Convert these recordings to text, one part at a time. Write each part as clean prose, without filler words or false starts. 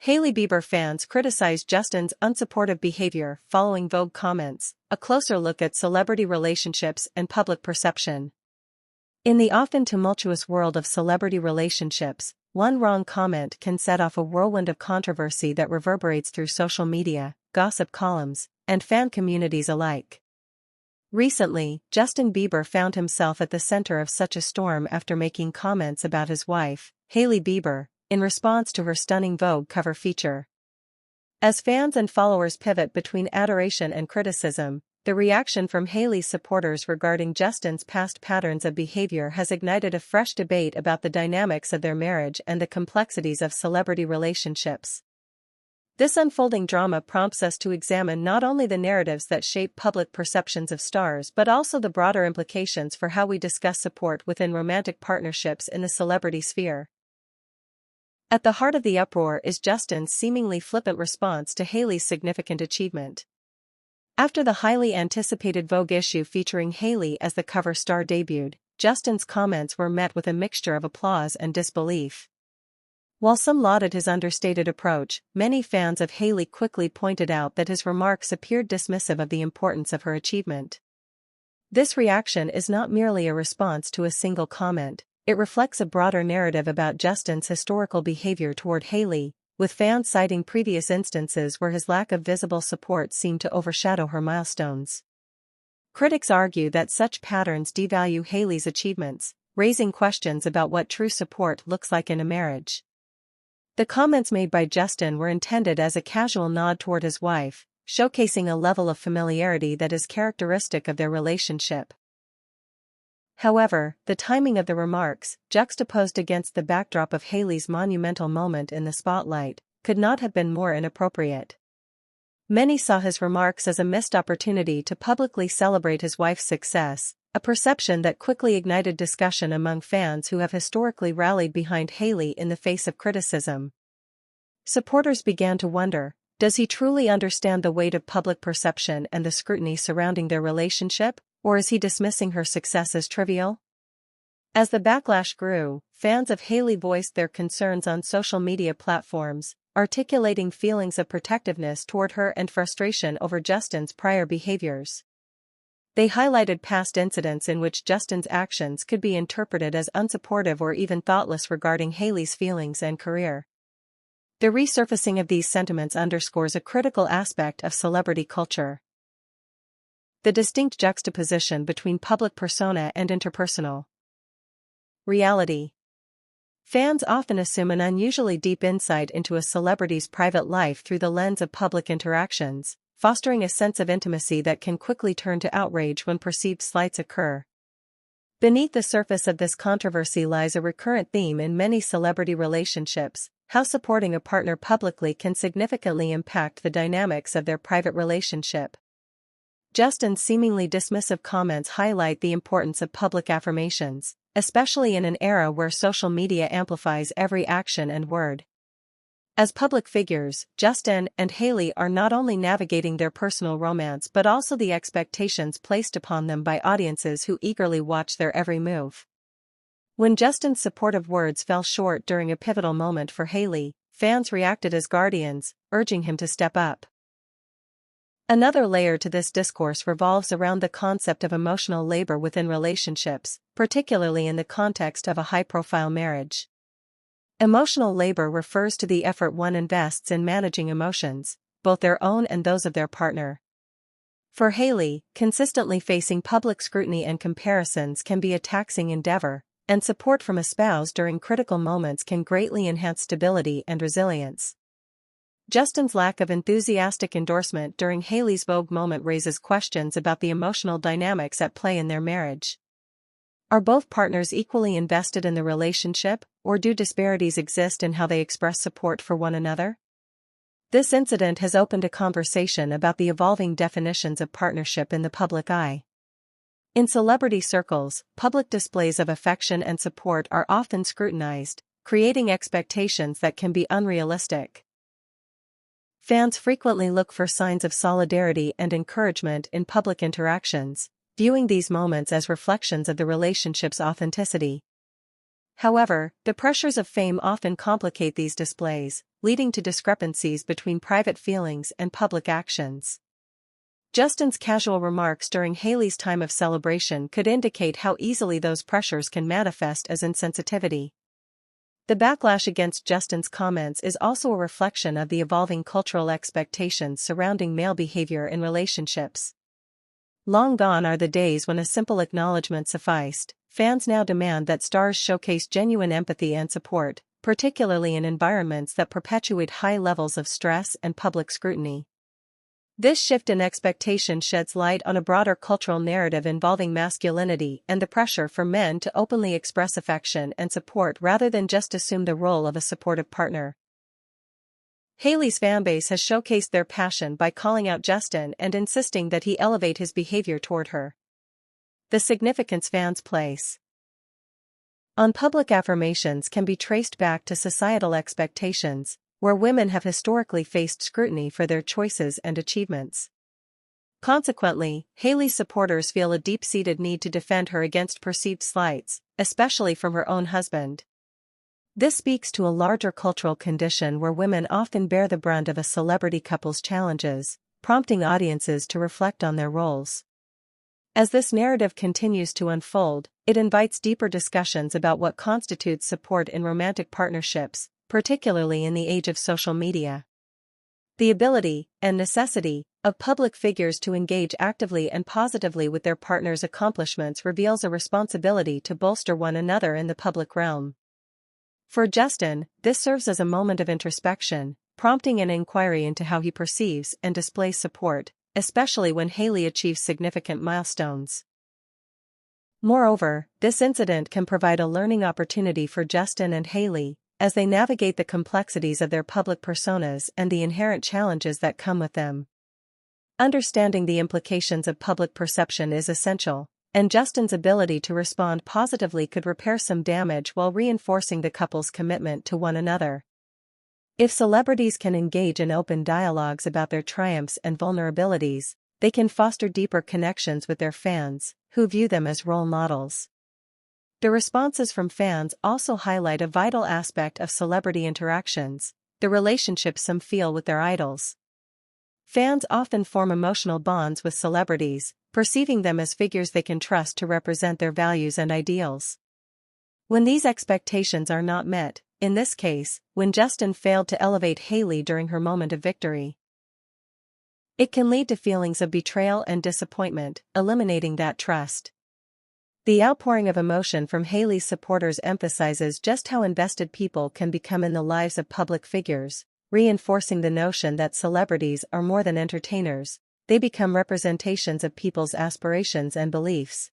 Hailey Bieber fans criticize Justin's unsupportive behavior following Vogue comments, a closer look at celebrity relationships and public perception. In the often tumultuous world of celebrity relationships, one wrong comment can set off a whirlwind of controversy that reverberates through social media, gossip columns, and fan communities alike. Recently, Justin Bieber found himself at the center of such a storm after making comments about his wife, Hailey Bieber, in response to her stunning Vogue cover feature. As fans and followers pivot between adoration and criticism, the reaction from Hailey's supporters regarding Justin's past patterns of behavior has ignited a fresh debate about the dynamics of their marriage and the complexities of celebrity relationships. This unfolding drama prompts us to examine not only the narratives that shape public perceptions of stars but also the broader implications for how we discuss support within romantic partnerships in the celebrity sphere. At the heart of the uproar is Justin's seemingly flippant response to Hailey's significant achievement. After the highly anticipated Vogue issue featuring Hailey as the cover star debuted, Justin's comments were met with a mixture of applause and disbelief. While some lauded his understated approach, many fans of Hailey quickly pointed out that his remarks appeared dismissive of the importance of her achievement. This reaction is not merely a response to a single comment, it reflects a broader narrative about Justin's historical behavior toward Hailey, with fans citing previous instances where his lack of visible support seemed to overshadow her milestones. Critics argue that such patterns devalue Hailey's achievements, raising questions about what true support looks like in a marriage. The comments made by Justin were intended as a casual nod toward his wife, showcasing a level of familiarity that is characteristic of their relationship. However, the timing of the remarks, juxtaposed against the backdrop of Hailey's monumental moment in the spotlight, could not have been more inappropriate. Many saw his remarks as a missed opportunity to publicly celebrate his wife's success, a perception that quickly ignited discussion among fans who have historically rallied behind Hailey in the face of criticism. Supporters began to wonder, does he truly understand the weight of public perception and the scrutiny surrounding their relationship, or is he dismissing her success as trivial? As the backlash grew, fans of Hailey voiced their concerns on social media platforms, articulating feelings of protectiveness toward her and frustration over Justin's prior behaviors. They highlighted past incidents in which Justin's actions could be interpreted as unsupportive or even thoughtless regarding Hailey's feelings and career. The resurfacing of these sentiments underscores a critical aspect of celebrity culture: the distinct juxtaposition between public persona and interpersonal reality. Fans often assume an unusually deep insight into a celebrity's private life through the lens of public interactions, fostering a sense of intimacy that can quickly turn to outrage when perceived slights occur. Beneath the surface of this controversy lies a recurrent theme in many celebrity relationships: how supporting a partner publicly can significantly impact the dynamics of their private relationship. Justin's seemingly dismissive comments highlight the importance of public affirmations, especially in an era where social media amplifies every action and word. As public figures, Justin and Hailey are not only navigating their personal romance but also the expectations placed upon them by audiences who eagerly watch their every move. When Justin's supportive words fell short during a pivotal moment for Hailey, fans reacted as guardians, urging him to step up. Another layer to this discourse revolves around the concept of emotional labor within relationships, particularly in the context of a high-profile marriage. Emotional labor refers to the effort one invests in managing emotions, both their own and those of their partner. For Hailey, consistently facing public scrutiny and comparisons can be a taxing endeavor, and support from a spouse during critical moments can greatly enhance stability and resilience. Justin's lack of enthusiastic endorsement during Hailey's Vogue moment raises questions about the emotional dynamics at play in their marriage. Are both partners equally invested in the relationship, or do disparities exist in how they express support for one another? This incident has opened a conversation about the evolving definitions of partnership in the public eye. In celebrity circles, public displays of affection and support are often scrutinized, creating expectations that can be unrealistic. Fans frequently look for signs of solidarity and encouragement in public interactions, viewing these moments as reflections of the relationship's authenticity. However, the pressures of fame often complicate these displays, leading to discrepancies between private feelings and public actions. Justin's casual remarks during Hailey's time of celebration could indicate how easily those pressures can manifest as insensitivity. The backlash against Justin's comments is also a reflection of the evolving cultural expectations surrounding male behavior in relationships. Long gone are the days when a simple acknowledgement sufficed. Fans now demand that stars showcase genuine empathy and support, particularly in environments that perpetuate high levels of stress and public scrutiny. This shift in expectation sheds light on a broader cultural narrative involving masculinity and the pressure for men to openly express affection and support rather than just assume the role of a supportive partner. Hailey's fanbase has showcased their passion by calling out Justin and insisting that he elevate his behavior toward her. The significance fans place on public affirmations can be traced back to societal expectations, where women have historically faced scrutiny for their choices and achievements. Consequently, Hailey's supporters feel a deep-seated need to defend her against perceived slights, especially from her own husband. This speaks to a larger cultural condition where women often bear the brunt of a celebrity couple's challenges, prompting audiences to reflect on their roles. As this narrative continues to unfold, it invites deeper discussions about what constitutes support in romantic partnerships, particularly in the age of social media. The ability, and necessity, of public figures to engage actively and positively with their partner's accomplishments reveals a responsibility to bolster one another in the public realm. For Justin, this serves as a moment of introspection, prompting an inquiry into how he perceives and displays support, especially when Hailey achieves significant milestones. Moreover, this incident can provide a learning opportunity for Justin and Hailey, as they navigate the complexities of their public personas and the inherent challenges that come with them. Understanding the implications of public perception is essential, and Justin's ability to respond positively could repair some damage while reinforcing the couple's commitment to one another. If celebrities can engage in open dialogues about their triumphs and vulnerabilities, they can foster deeper connections with their fans, who view them as role models. The responses from fans also highlight a vital aspect of celebrity interactions: the relationship some feel with their idols. Fans often form emotional bonds with celebrities, perceiving them as figures they can trust to represent their values and ideals. When these expectations are not met, in this case, when Justin failed to elevate Hailey during her moment of victory, it can lead to feelings of betrayal and disappointment, eliminating that trust. The outpouring of emotion from Hailey's supporters emphasizes just how invested people can become in the lives of public figures, reinforcing the notion that celebrities are more than entertainers; they become representations of people's aspirations and beliefs.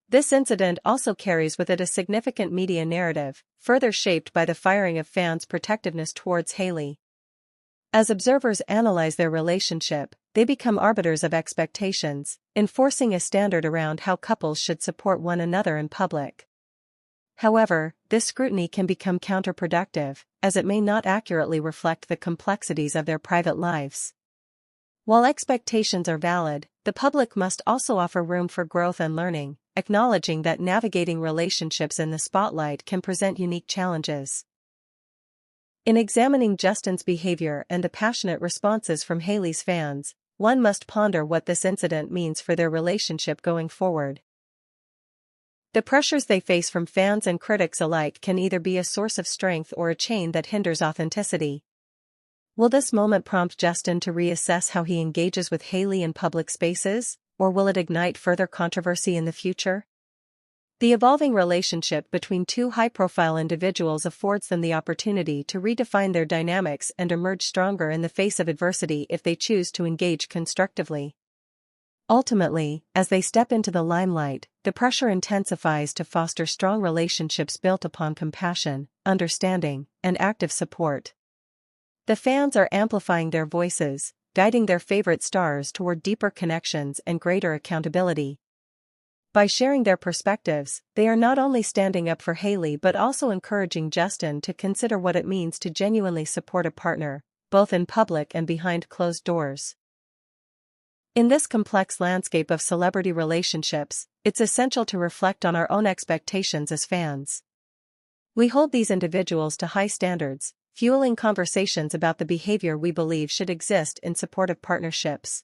This incident also carries with it a significant media narrative, further shaped by the firing of fans' protectiveness towards Hailey. As observers analyze their relationship, they become arbiters of expectations, enforcing a standard around how couples should support one another in public. However, this scrutiny can become counterproductive, as it may not accurately reflect the complexities of their private lives. While expectations are valid, the public must also offer room for growth and learning, acknowledging that navigating relationships in the spotlight can present unique challenges. In examining Justin's behavior and the passionate responses from Hailey's fans, one must ponder what this incident means for their relationship going forward. The pressures they face from fans and critics alike can either be a source of strength or a chain that hinders authenticity. Will this moment prompt Justin to reassess how he engages with Hailey in public spaces, or will it ignite further controversy in the future? The evolving relationship between two high-profile individuals affords them the opportunity to redefine their dynamics and emerge stronger in the face of adversity if they choose to engage constructively. Ultimately, as they step into the limelight, the pressure intensifies to foster strong relationships built upon compassion, understanding, and active support. The fans are amplifying their voices, guiding their favorite stars toward deeper connections and greater accountability. By sharing their perspectives, they are not only standing up for Hailey but also encouraging Justin to consider what it means to genuinely support a partner, both in public and behind closed doors. In this complex landscape of celebrity relationships, it's essential to reflect on our own expectations as fans. We hold these individuals to high standards, fueling conversations about the behavior we believe should exist in supportive partnerships.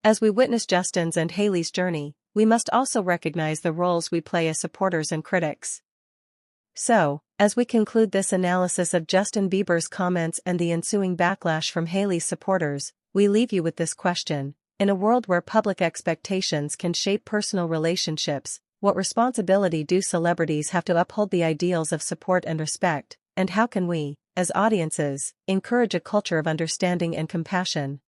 As we witness Justin's and Hailey's journey, we must also recognize the roles we play as supporters and critics. So, as we conclude this analysis of Justin Bieber's comments and the ensuing backlash from Hailey's supporters, we leave you with this question: in a world where public expectations can shape personal relationships, what responsibility do celebrities have to uphold the ideals of support and respect, and how can we, as audiences, encourage a culture of understanding and compassion?